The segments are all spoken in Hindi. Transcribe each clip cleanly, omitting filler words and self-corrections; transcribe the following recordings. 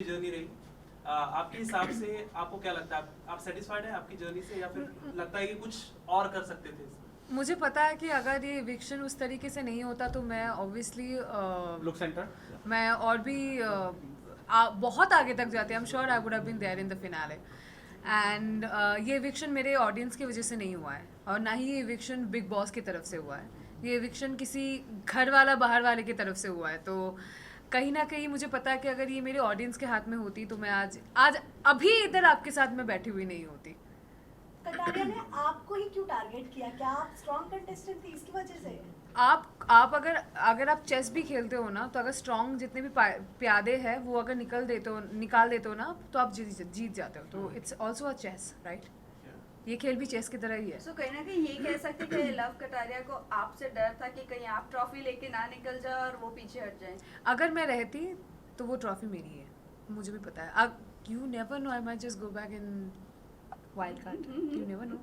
जर्नी रही आपके हिसाब से आपको क्या लगता है आप सेटिस्फाइड है आपकी जर्नी से या फिर लगता है कि कुछ और कर सकते थे मुझे पता है कि अगर ये इविक्शन उस तरीके से नहीं होता तो मैं ऑब्वियसली लुक सेंटर मैं और भी बहुत आगे तक जाती। I am sure I would have been there in the finale. And ये इविक्शन मेरे ऑडियंस की वजह से नहीं हुआ है और ना ही ये इविक्शन बिग बॉस की तरफ से हुआ है। ये इविक्शन किसी घर वाला बाहर वाले की तरफ से हुआ है। तो कहीं ना कहीं मुझे पता है कि अगर ये मेरे ऑडियंस के हाथ में होती तो मैं आज आज अभी इधर आपके साथ में बैठी हुई नहीं होती। कटारिया ने आपको ही क्यों टारगेट किया? क्या आप स्ट्रॉन्ग कंटेस्टेंट थी इसकी वजह से? आप अगर आप चेस भी खेलते हो ना तो अगर स्ट्रॉन्ग जितने भी प्यादे हैं वो अगर निकाल देते हो ना तो आप जीत जाते हो। तो it's also a chase, right? ये खेल भी चेस की तरह ही है। सो कहीं ना कहीं ये कह सकते हैं कि लव कटारिया को आपसे डर था कि कहीं आप ट्रॉफी लेके ना निकल जाओ और वो पीछे हट जाए। अगर मैं रहती तो वो ट्रॉफी मेरी है, मुझे भी पता है। अब you never know, I might just go back in wild card, you never know.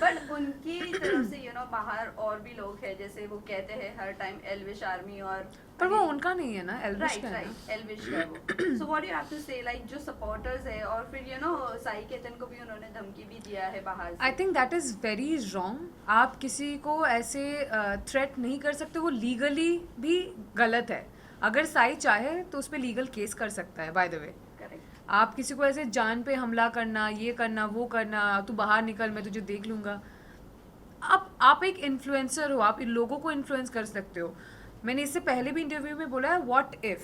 But उनकी तरफ से बाहर और भी लोग हैं, जैसे वो कहते हैं हर टाइम एल्विश आर्मी और पर वो उनका नहीं है ना, एल्विश का है। राइट एल्विश का वो। So what you have to say like जो सपोर्टर्स है और फिर साई केतन को भी उन्होंने धमकी भी दिया है बाहर से। I think that is very wrong. आप किसी को ऐसे थ्रेट नहीं कर सकते, वो लीगली भी गलत है। अगर साई चाहे तो उस पर लीगल केस कर सकता है, बाय द वे। आप किसी को ऐसे जान पे हमला करना, ये करना, वो करना, तू बाहर निकल मैं तुझे देख लूँगा। आप एक इन्फ्लुएंसर हो, आप इन लोगों को इन्फ्लुएंस कर सकते हो। मैंने इससे पहले भी इंटरव्यू में बोला है, व्हाट इफ़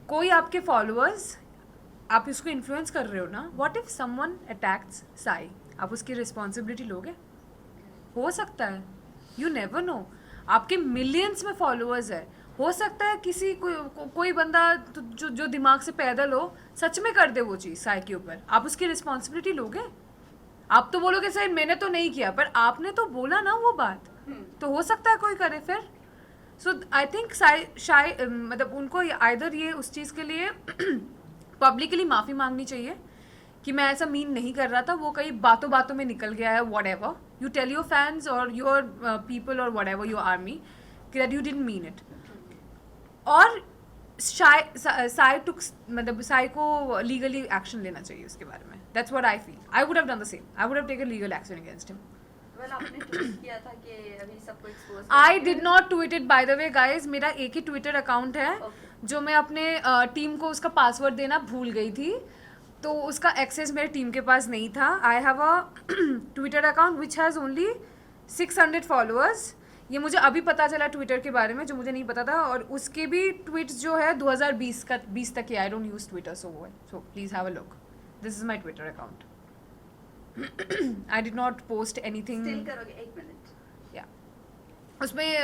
कोई आपके फॉलोअर्स, आप इसको इन्फ्लुएंस कर रहे हो ना, what if someone attacks Sai, आप उसकी रिस्पॉन्सिबिलिटी लोगे? हो सकता है, यू नेवर नो। आपके मिलियंस में फॉलोअर्स है, हो सकता है किसी कोई बंदा जो दिमाग से पैदल हो सच में कर दे वो चीज़ साई के ऊपर। आप उसकी रिस्पॉन्सिबिलिटी लोगे? आप तो बोलोगे सर मैंने तो नहीं किया, पर आपने तो बोला ना वो बात, तो हो सकता है कोई करे फिर। सो आई थिंक मतलब उनको आइदर ये उस चीज़ के लिए पब्लिकली माफ़ी मांगनी चाहिए कि मैं ऐसा मीन नहीं कर रहा था, वो कई बातों बातों में निकल गया है, whatever you tell your fans और योर पीपल और वॉट एवर योर आर्मी कि that you didn't mean it. और साई को लीगली एक्शन लेना चाहिए उसके बारे में। That's what I feel. I would have done the same, I would have taken legal action against him. Well आपने ट्वीट किया था कि अभी सबको expose I did not tweet it, bye the way guys. मेरा एक ही ट्विटर अकाउंट है जो मैं अपने टीम को उसका पासवर्ड देना भूल गई थी, तो उसका एक्सेस मेरे टीम के पास नहीं था। I have a Twitter account which has only 600 followers. ये मुझे अभी पता चला ट्विटर के बारे में, जो मुझे नहीं पता था। और उसके भी ट्वीट्स जो है 2020 तक ही। I don't use Twitter, so please have a look, this is my Twitter account. I did not post anything. Still करोगे? एक मिनट। या उसमें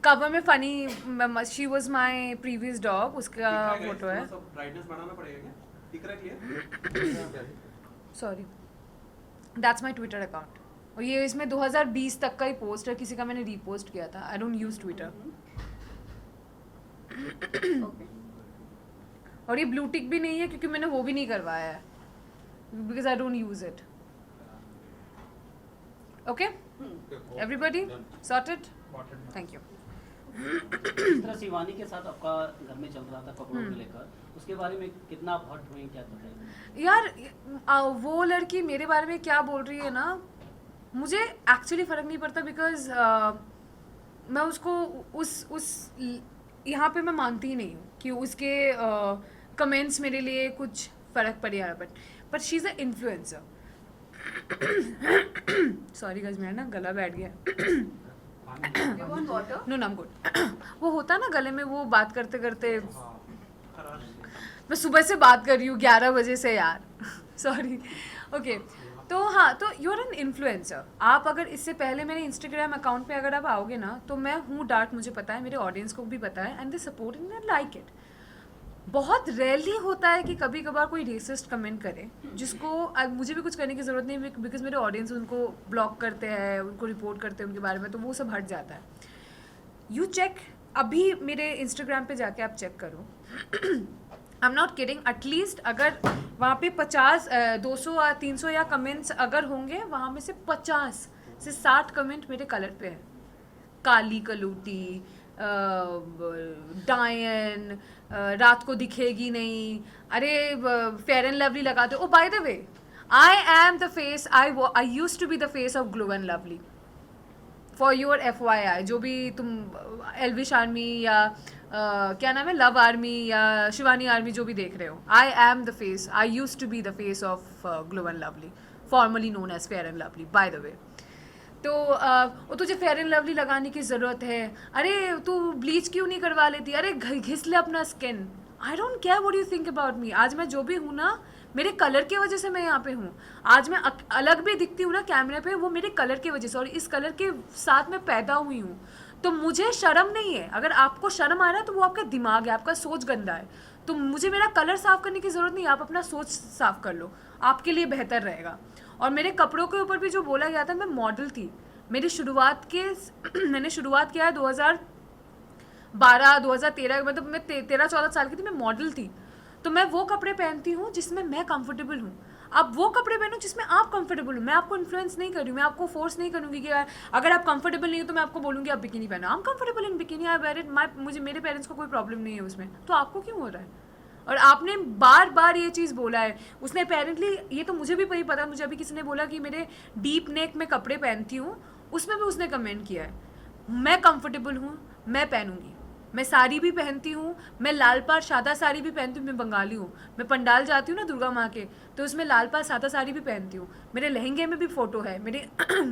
कवर में funny she was my previous dog, उसका फोटो है। ब्राइटनेस बढ़ाना पड़ेगा क्या? दिख रहा है clear? Sorry, that's my Twitter account. और ये इसमें 2020 तक का ही पोस्ट है, किसी का मैंने रीपोस्ट किया था। आई डोंट यूज ट्विटर। और ये ब्लू टिक भी नहीं है क्योंकि मैंने वो भी नहीं करवाया है, because I don't use it. Okay everybody sorted? Thank you. जिस तरह शिवानी के साथ आपका घर में चल रहा था कपड़ों को लेकर, उसके बारे में कितना आप हर्ट हुए, क्या बताइए? यार वो लड़की मेरे बारे में क्या बोल रही है ना, मुझे एक्चुअली फ़र्क नहीं पड़ता, बिकॉज मैं उसको उस यहाँ पे मैं मानती ही नहीं हूँ कि उसके कमेंट्स मेरे लिए कुछ फ़र्क पड़े यार। But she is a influencer. Sorry guys, मेरा ना गला बैठ गया। You want water? नो नाम गुड। वो होता है ना गले में, वो बात करते करते मैं सुबह से बात कर रही हूँ 11 बजे से यार। सॉरी। ओके, तो हाँ, तो यू आर एन इन्फ्लुएंसर। आप अगर इससे पहले मेरे इंस्टाग्राम अकाउंट पे अगर आप आओगे ना, तो मैं हूँ डार्क, मुझे पता है, मेरे ऑडियंस को भी पता है, and they support and like it. बहुत रेयरली होता है कि कभी कभार कोई रेसिस्ट कमेंट करे जिसको मुझे भी कुछ करने की ज़रूरत नहीं, बिकॉज मेरे ऑडियंस उनको ब्लॉक करते हैं, उनको रिपोर्ट करते हैं उनके बारे में, तो वो सब हट जाता है। यू चेक, अभी मेरे इंस्टाग्राम पे जाके आप चेक करो। I am not kidding, at least अगर वहाँ पे 50 200 या 300 या कमेंट्स अगर होंगे, वहाँ में से 50 से 60 कमेंट मेरे कलर पे है। काली कलूटी, डायन, रात को दिखेगी नहीं, अरे फेयर एंड लवली लगाते हो. By the way, I am the face, I used to be the face of glow and lovely. For your FYI, जो भी तुम एल्विश आर्मी या क्या नाम है, लव आर्मी या शिवानी आर्मी जो भी देख रहे हो, I am the face, I use to be the face of glow and lovely, formerly known as fair and lovely by the way. तो वो तुझे फेयर एंड लवली लगाने की ज़रूरत है, अरे तू ब्लीच क्यों नहीं करवा लेती, अरे घिस ले अपना skin. I don't care what you think about me. आज मैं जो भी हूँ ना, मेरे कलर की वजह से मैं यहाँ पे हूँ. आज मैं अलग भी दिखती हूँ ना कैमरे पे, वो मेरे कलर की वजह से, और इस कलर के साथ मैं पैदा हुई हूँ. तो मुझे शर्म नहीं है. अगर आपको शर्म आ रहा है तो वो आपका दिमाग है, आपका सोच गंदा है. तो मुझे मेरा कलर साफ़ करने की ज़रूरत नहीं, आप अपना सोच साफ़ कर लो, आपके लिए बेहतर रहेगा. और मेरे कपड़ों के ऊपर भी जो बोला गया था, मैं मॉडल थी. मेरी शुरुआत के मैंने शुरुआत किया है 2012 2013, मतलब मैं 13-14 साल की थी, मैं मॉडल थी. तो मैं वो कपड़े पहनती हूँ जिसमें मैं कंफर्टेबल हूँ. आप वो कपड़े पहनो जिसमें आप कंफर्टेबल हो. मैं आपको इन्फ्लुएंस नहीं कर रही हूँ, मैं आपको फोर्स नहीं करूँगी कि अगर आप कंफर्टेबल नहीं हो तो मैं आपको बोलूँगी आप बिकिनी पहनो. I am comfortable in bikini, I wear it. मुझे, मेरे पेरेंट्स को कोई प्रॉब्लम नहीं है उसमें, तो आपको क्यों हो रहा है? और आपने बार बार ये चीज़ बोला है. उसने अपेरेंटली, ये तो मुझे भी नहीं पता, मुझे अभी किसी ने बोला कि मेरे डीप नेक में कपड़े पहनती हूँ, उसमें भी उसने कमेंट किया है. मैं कंफर्टेबल हूँ, मैं पहनूंगी. मैं साड़ी भी पहनती हूँ, मैं लाल पार सादा साड़ी भी पहनती हूँ. मैं बंगाली हूँ, मैं पंडाल जाती हूँ ना दुर्गा माँ के, तो उसमें लाल पार सादा साड़ी भी पहनती हूँ. मेरे लहंगे में भी फ़ोटो है, मेरे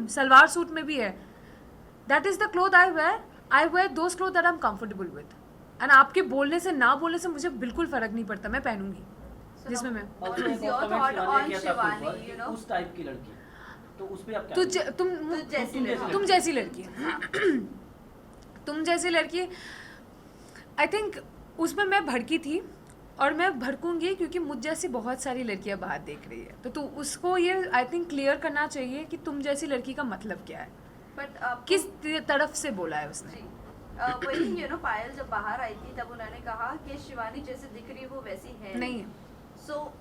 सलवार सूट में भी है. That is the cloth I wear those cloth that I am comfortable with. And आपके बोलने से ना बोलने से मुझे बिल्कुल फ़र्क नहीं पड़ता, मैं पहनूंगी जिसमें मैं. What is your thought on Shivani, you know? उस टाइप की लड़की, तो उस पे आप क्या तुम जैसी लड़की तुम जैसी लड़की, आई थिंक उसमें मैं भड़की थी, और मैं भड़कूंगी क्योंकि मुझ जैसी बहुत सारी लड़कियां बाहर देख रही है. तो उसको ये आई थिंक क्लियर करना चाहिए कि तुम जैसी लड़की का मतलब क्या है, बट किस तरफ से बोला है उसने. वही यू नो, पायल जब बाहर आई थी तब उन्होंने कहा कि शिवानी जैसे दिख रही है वो वैसी है नहीं है. सो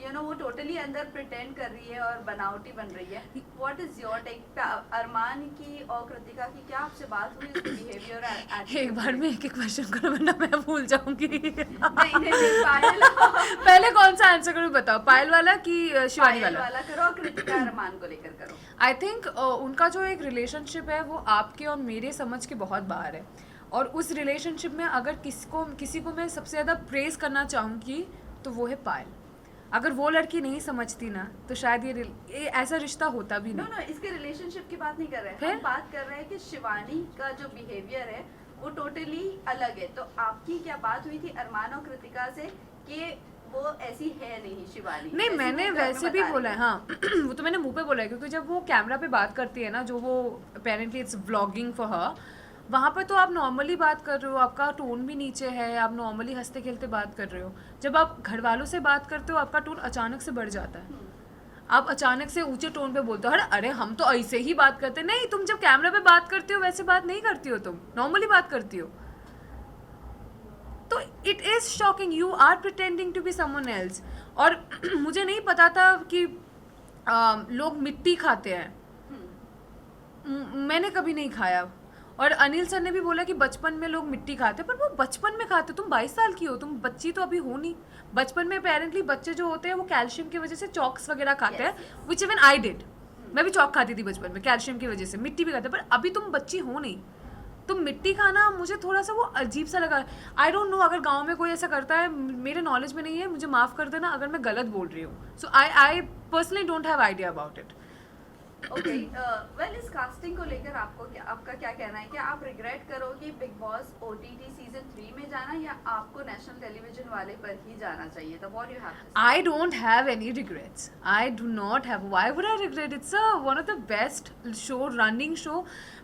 यू नो, वो टोटली अंदर प्रिटेंड कर रही है और बनावटी बन रही है. What is your take? Armaan की और कृतिका की क्या आपसे बात हुई उसके बिहेवियर और एक बार में एक क्वेश्चन करो वरना मैं भूल जाऊंगी. नहीं पायल पहले कौन सा आंसर करूँ बताओ, पायल वाला कि शिवानी पायल वाला? वाला करो और कृतिका अरमान को लेकर करो. आई थिंक उनका जो एक रिलेशनशिप है वो आपके और मेरे समझ के बहुत बाहर है. और उस रिलेशनशिप में अगर किसी को मैं सबसे ज़्यादा प्रेज़ करना चाहूँगी तो वो है पायल. अगर वो लड़की नहीं समझती ना तो शायद ये ऐसा रिश्ता होता भी नहीं. नो, इसके रिलेशनशिप की बात नहीं कर रहे हैं. हम बात कर रहे हैं कि शिवानी का जो बिहेवियर है वो टोटली अलग है. तो आपकी क्या बात हुई थी अरमान और कृतिका से कि वो ऐसी है नहीं शिवानी? नहीं, मैंने वैसे भी बोला है. हाँ वो तो मैंने मुंह पे बोला है, क्योंकि जब वो कैमरा पे बात करती है ना, जो वो apparently it's vlogging for her, वहाँ पर तो आप नॉर्मली बात कर रहे हो, आपका टोन भी नीचे है, आप नॉर्मली हंसते खेलते बात कर रहे हो. जब आप घर वालों से बात करते हो आपका टोन अचानक से बढ़ जाता है, आप अचानक से ऊंचे टोन पे बोलते हो, अरे हम तो ऐसे ही बात करते. नहीं, तुम जब कैमरा पे बात करते हो वैसे बात नहीं करती हो, तुम नॉर्मली बात करती हो. तो it is shocking, you are pretending to be someone else. और मुझे नहीं पता था कि लोग मिट्टी खाते हैं. मैंने कभी नहीं खाया. और अनिल सर ने भी बोला कि बचपन में लोग मिट्टी खाते हैं, पर वो बचपन में खाते. तुम 22 साल की हो, तुम बच्ची तो अभी हो नहीं. बचपन में अपेरेंटली बच्चे जो होते हैं वो कैल्शियम की वजह से चॉक्स वगैरह खाते हैं, विच इवन आई डिड. मैं भी चॉक खाती थी बचपन में कैल्शियम की वजह से, मिट्टी भी खाते. पर अभी तुम बच्ची हो नहीं, तुम मिट्टी खाना मुझे थोड़ा सा वो अजीब सा लगा. आई डोंट नो अगर गाँव में कोई ऐसा करता है, मेरे नॉलेज में नहीं है, मुझे माफ़ कर देना अगर मैं गलत बोल रही हूँ. So I personally don't have idea about it. Okay, well इस कास्टिंग को लेकर आपका क्या कहना है? क्या आप रिग्रेट करोगे बिग बॉस OTT सीजन 3 में जाना, या आपको नेशनल टेलीविजन वाले पर ही जाना चाहिए था? व्हाट यू हैव टू से? I don't have any regrets. I do not have. Why would I regret? It's one of the best show, running show.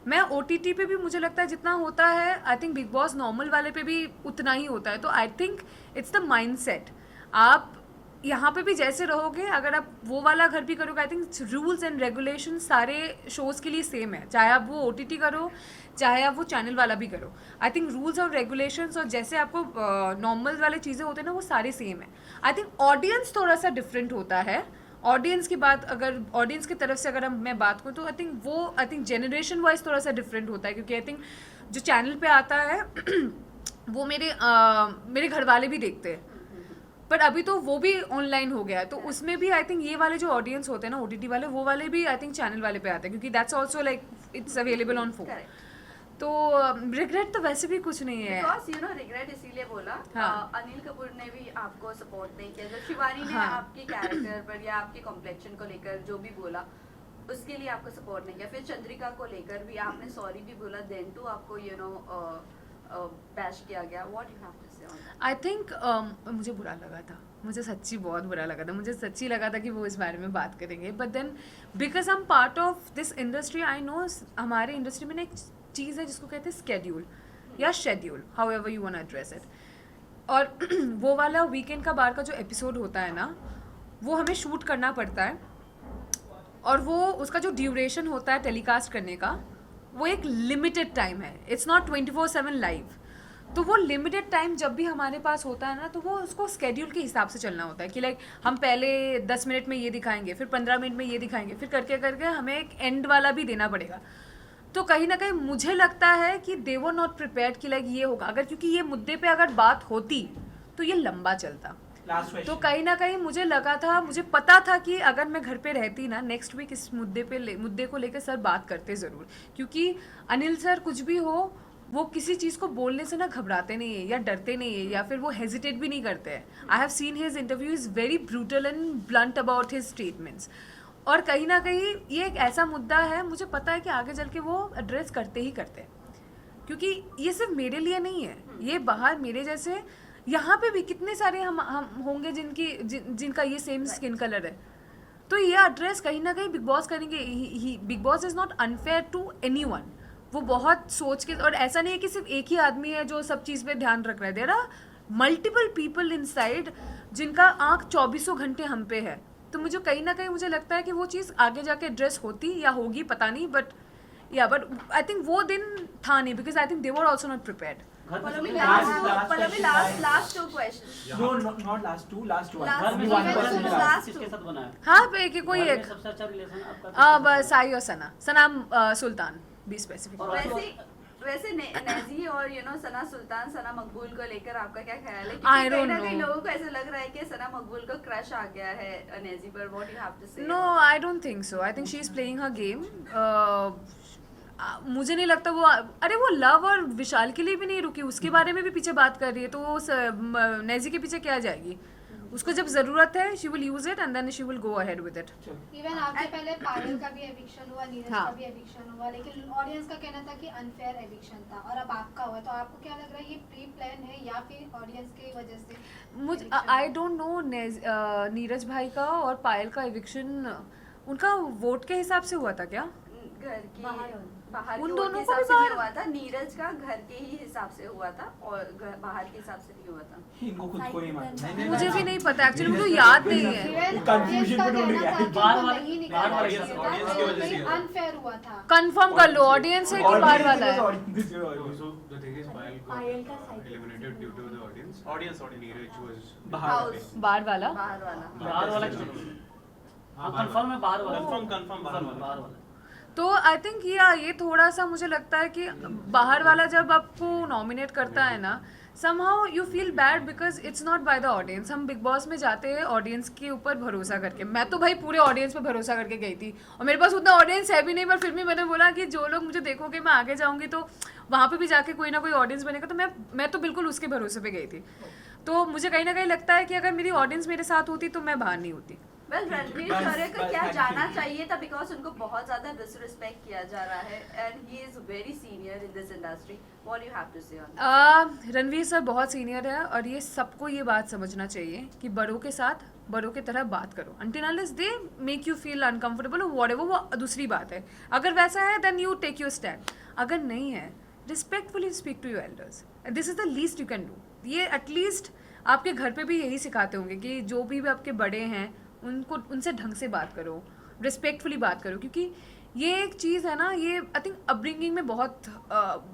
मैं OTT पे भी मुझे लगता है जितना होता है, I think big boss normal वाले पे भी उतना ही होता है. तो I think it's the mindset. आप यहाँ पे भी जैसे रहोगे, अगर आप वो वाला घर भी करोगे, I think rules and regulation सारे शोज़ के लिए सेम है, चाहे आप वो OTT करो चाहे आप वो चैनल वाला भी करो. आई थिंक रूल्स और रेगुलेशंस और जैसे आपको नॉर्मल वाले चीज़ें होते हैं ना, वो सारे सेम है. आई थिंक ऑडियंस थोड़ा सा डिफरेंट होता है. ऑडियंस की बात, अगर ऑडियंस की तरफ से अगर मैं बात करूँ तो आई थिंक जेनरेशन वाइज थोड़ा सा डिफरेंट होता है, क्योंकि आई थिंक जो चैनल पे आता है वो मेरे घर वाले भी देखते हैं, पर अभी तो वो भी ऑनलाइन हो गया है, तो उसमें भी आई थिंक ये वाले जो ऑडियंस होते हैं ना OTT वाले, वो वाले भी आई थिंक चैनल वाले पे आते हैं, क्योंकि that's also like it's available on phone. तो रिग्रेट तो वैसे भी कुछ नहीं है। बिकॉज यू नो रिग्रेट इसीलिए बोला, हाँ। अनिल कपूर ने भी आपको सपोर्ट नहीं किया, जब शिवानी ने हाँ। आपकी कैरेक्टर पर या आपके कॉम्प्लेक्शन को लेकर जो भी बोला उसके लिए आपको सपोर्ट नहीं किया, फिर चंद्रिका को लेकर भी आपने सॉरी भी बोला, देन टू आपको यू नो बैश किया गया। What you have to say on that? I think मुझे बुरा लगा था, मुझे सच्ची बहुत बुरा लगा था, मुझे सच्ची लगा था कि वो इस बारे में बात करेंगे, but then because I am part of this industry, I know हमारे इंडस्ट्री में ना एक चीज़ है जिसको कहते हैं स्केड्यूल या schedule, how ever you want address it. और वो वाला वीकेंड का बार का जो एपिसोड होता है ना, वो हमें शूट करना पड़ता है, और वो उसका जो ड्यूरेशन होता है टेलीकास्ट करने का, वो एक लिमिटेड टाइम है, इट्स नॉट 24/7 लाइव। तो वो लिमिटेड टाइम जब भी हमारे पास होता है ना, तो वो उसको स्केड्यूल के हिसाब से चलना होता है कि लाइक हम पहले 10 मिनट में ये दिखाएंगे, फिर 15 मिनट में ये दिखाएंगे, फिर करके करके हमें एक एंड वाला भी देना पड़ेगा। तो कहीं ना कहीं मुझे लगता है कि दे वर नॉट प्रिपेयर्ड कि लाइक ये होगा, अगर क्योंकि ये मुद्दे पे अगर बात होती तो ये लंबा चलता। तो कहीं ना कहीं मुझे लगा था, मुझे पता था कि अगर मैं घर पे रहती ना, नेक्स्ट वीक इस मुद्दे को लेकर सर बात करते ज़रूर, क्योंकि अनिल सर कुछ भी हो वो किसी चीज़ को बोलने से ना घबराते नहीं है या डरते नहीं है या फिर वो हेजिटेट भी नहीं करते हैं। I have seen his interview is very brutal and blunt about his statements, और कहीं ना कहीं ये एक ऐसा मुद्दा है, मुझे पता है कि आगे चल के वो एड्रेस करते ही करते हैं, क्योंकि ये सिर्फ मेरे लिए नहीं है, ये बाहर मेरे जैसे यहाँ पे भी कितने सारे हम होंगे जिनका ये सेम स्किन कलर है, तो ये एड्रेस कहीं ना कहीं बिग बॉस करेंगे। Bigg Boss is not unfair to anyone, वो बहुत सोच के, और ऐसा नहीं है कि सिर्फ एक ही आदमी है जो सब चीज़ पे ध्यान रख रहा है, there are multiple people inside जिनका आँख 24 घंटे हम पे है। तो मुझे कहीं ना कहीं मुझे लगता है कि वो चीज़ आगे जाके एड्रेस होती या होगी पता नहीं, बट आई थिंक वो दिन था नहीं, because I think they were also not prepared. Last two question. No, not last two, last one. Last घर में one. कौन किसके साथ बना है? हाँ पे कि कोई घर में एक सबसे अच्छा रिलेशन आपका बस साई और सना सुल्तान बी स्पेसिफिक। और वैसे नेजी और यू नो सना सुल्तान, सना मकबूल को लेकर आपका क्या ख्याल है? I क्योंकि don't कहीं ना कहीं know. लोगों को ऐसा लग रहा है कि सना मकबूल को क्रश आ गया है नेजी पर। What you have to say? No I don't think so, I think she is playing her game. मुझे नहीं लगता वो, अरे वो लव और विशाल के लिए भी नहीं रुकी, उसके बारे में भी पीछे बात कर रही है, तो वो नेजी के पीछे क्या जाएगी? उसको जब ज़रूरत है she will use it and then she will go ahead with it. Even आपसे पहले पायल का भी एविक्शन हुआ, नीरज हाँ। का भी एविक्शन हुआ, लेकिन ऑडियंस का कहना था कि अनफेयर एविक्शन था, और अब आपका हुआ, तो आपको क्या लग रहा है ये प्री प्लान है या फिर ऑडियंस की वजह से? मुझे आई डोंट नो, नीरज भाई का और पायल का एविक्शन उनका वोट के हिसाब से हुआ था क्या? घर की बाहर उन के दोनों वोट को के भी हिसाब से बाहर- नहीं हुआ था, नीरज का घर के ही हिसाब से हुआ था और बाहर के हिसाब से नहीं हुआ था। इनको खुद को नहीं मालूम। मुझे भी नहीं पता एक्चुअली, मुझे याद नहीं है। इवन Confusion ऑडियंस का में ढूंढ कहना गया। था कि बाहर वो वाले- नहीं बाहर निकालना वाले चाहिए audience था, की वजह से और हुआ। अनफेयर हुआ था। कंफर्म कर लो ऑडियंस है कि बाहर वाला है। So the thing is, Payal Payal का got side. eliminated due to the audience. Audience. Neeraj was House. बाहर वाला बाहर वाला। बाहर वाला हाँ कंफर्म है, बाहर वाला Confirm बाहर वाला। बाहर वाला। तो आई थिंक ये थोड़ा सा मुझे लगता है कि बाहर वाला जब आपको नॉमिनेट करता है ना, somehow you feel bad because it's not by the audience. हम बिग बॉस में जाते हैं ऑडियंस के ऊपर भरोसा करके, मैं तो भाई पूरे ऑडियंस पे भरोसा करके गई थी, और मेरे पास उतना ऑडियंस है भी नहीं, पर फिर भी मैंने बोला कि जो लोग मुझे देखोगे मैं आगे जाऊंगी तो वहाँ पे भी जाके कोई ना कोई ऑडियंस बनेगा, तो मैं तो बिल्कुल उसके भरोसे पे गई थी। तो मुझे कहीं ना कहीं लगता है कि अगर मेरी ऑडियंस मेरे साथ होती तो मैं बाहर नहीं होती। वेल रणवीर शौर्य को क्या जाना चाहिए था, बिकॉज उनको बहुत ज्यादा डिसरिस्पेक्ट किया जा रहा है and he is very senior in this industry. What you have to say on? Ranveer sir बहुत सीनियर है, और ये सबको ये बात समझना चाहिए कि बड़ों के साथ बड़ों की तरह बात करो, until unless they make you feel uncomfortable or whatever, वो दूसरी बात है। अगर वैसा है then you take your stand, अगर नहीं है respectfully speak to your elders, this is the least you can do। ये एटलीस्ट आपके घर पे भी यही सिखाते होंगे कि जो भी आपके बड़े हैं उनसे ढंग से बात करो, रिस्पेक्टफुली बात करो, क्योंकि ये एक चीज़ है ना, ये आई थिंक अपब्रिंगिंग में बहुत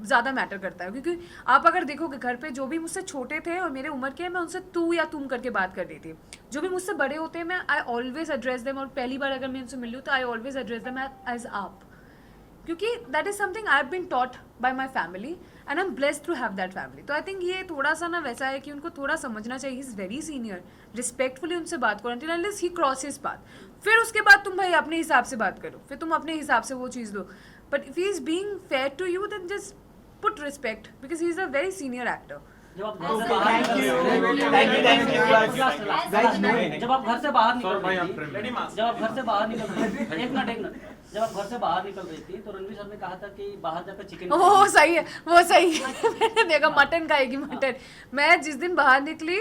ज़्यादा मैटर करता है। क्योंकि आप अगर देखोगे घर पे जो भी मुझसे छोटे थे और मेरे उम्र के हैं, मैं उनसे तू या तुम करके बात कर रही थी। जो भी मुझसे बड़े होते हैं मैं आई ऑलवेज एड्रेस देम, और पहली बार अगर मैं उनसे मिल लूँ तो I always address them as आप, क्योंकि that is something I have been taught by my family and I am blessed to have that family. तो आई थिंक ये थोड़ा सा ना वैसा है कि उनको थोड़ा समझना चाहिए. He is very senior, respectfully उनसे बात करो until unless he crosses path. फिर उसके बाद तुम भाई अपने हिसाब से बात करो, फिर तुम अपने हिसाब से वो चीज़ दो. But if he is being fair to you then just put respect because he is a very senior actor. जब आप घर से बाहर जब आप घर से बाहर निकल रही थी, जब आप घर से बाहर निकल रही थी, एक मिनट जब आप घर से बाहर निकल रही थी तो रणवीर सर ने कहा था कि बाहर जाकर चिकन वो सही है, वो सही है. मैंने देखा मटन खाएगी मटन. मैं जिस दिन बाहर निकली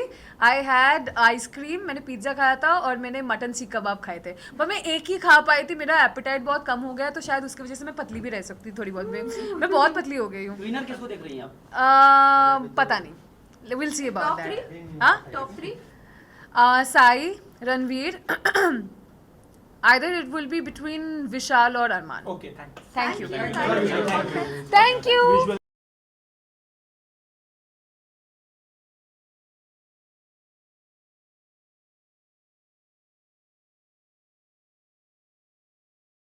आई हैड आइसक्रीम, मैंने पिज्ज़ा खाया था और मैंने मटन सीख कबाब खाए थे. पर मैं एक ही खा पाई थी, मेरा एपेटाइट बहुत कम हो गया तो शायद उसकी वजह से मैं पतली भी रह सकती थोड़ी बहुत. मैं बहुत पतली हो गई हूँ. विनर किसको देख रही हैं आप? पता नहीं, will see about top that. 3 हाँ, top 3 Sai, Ranveer. Either it will be between Vishal or Arman. Okay, thanks. Thank you. Thank you. Thank you.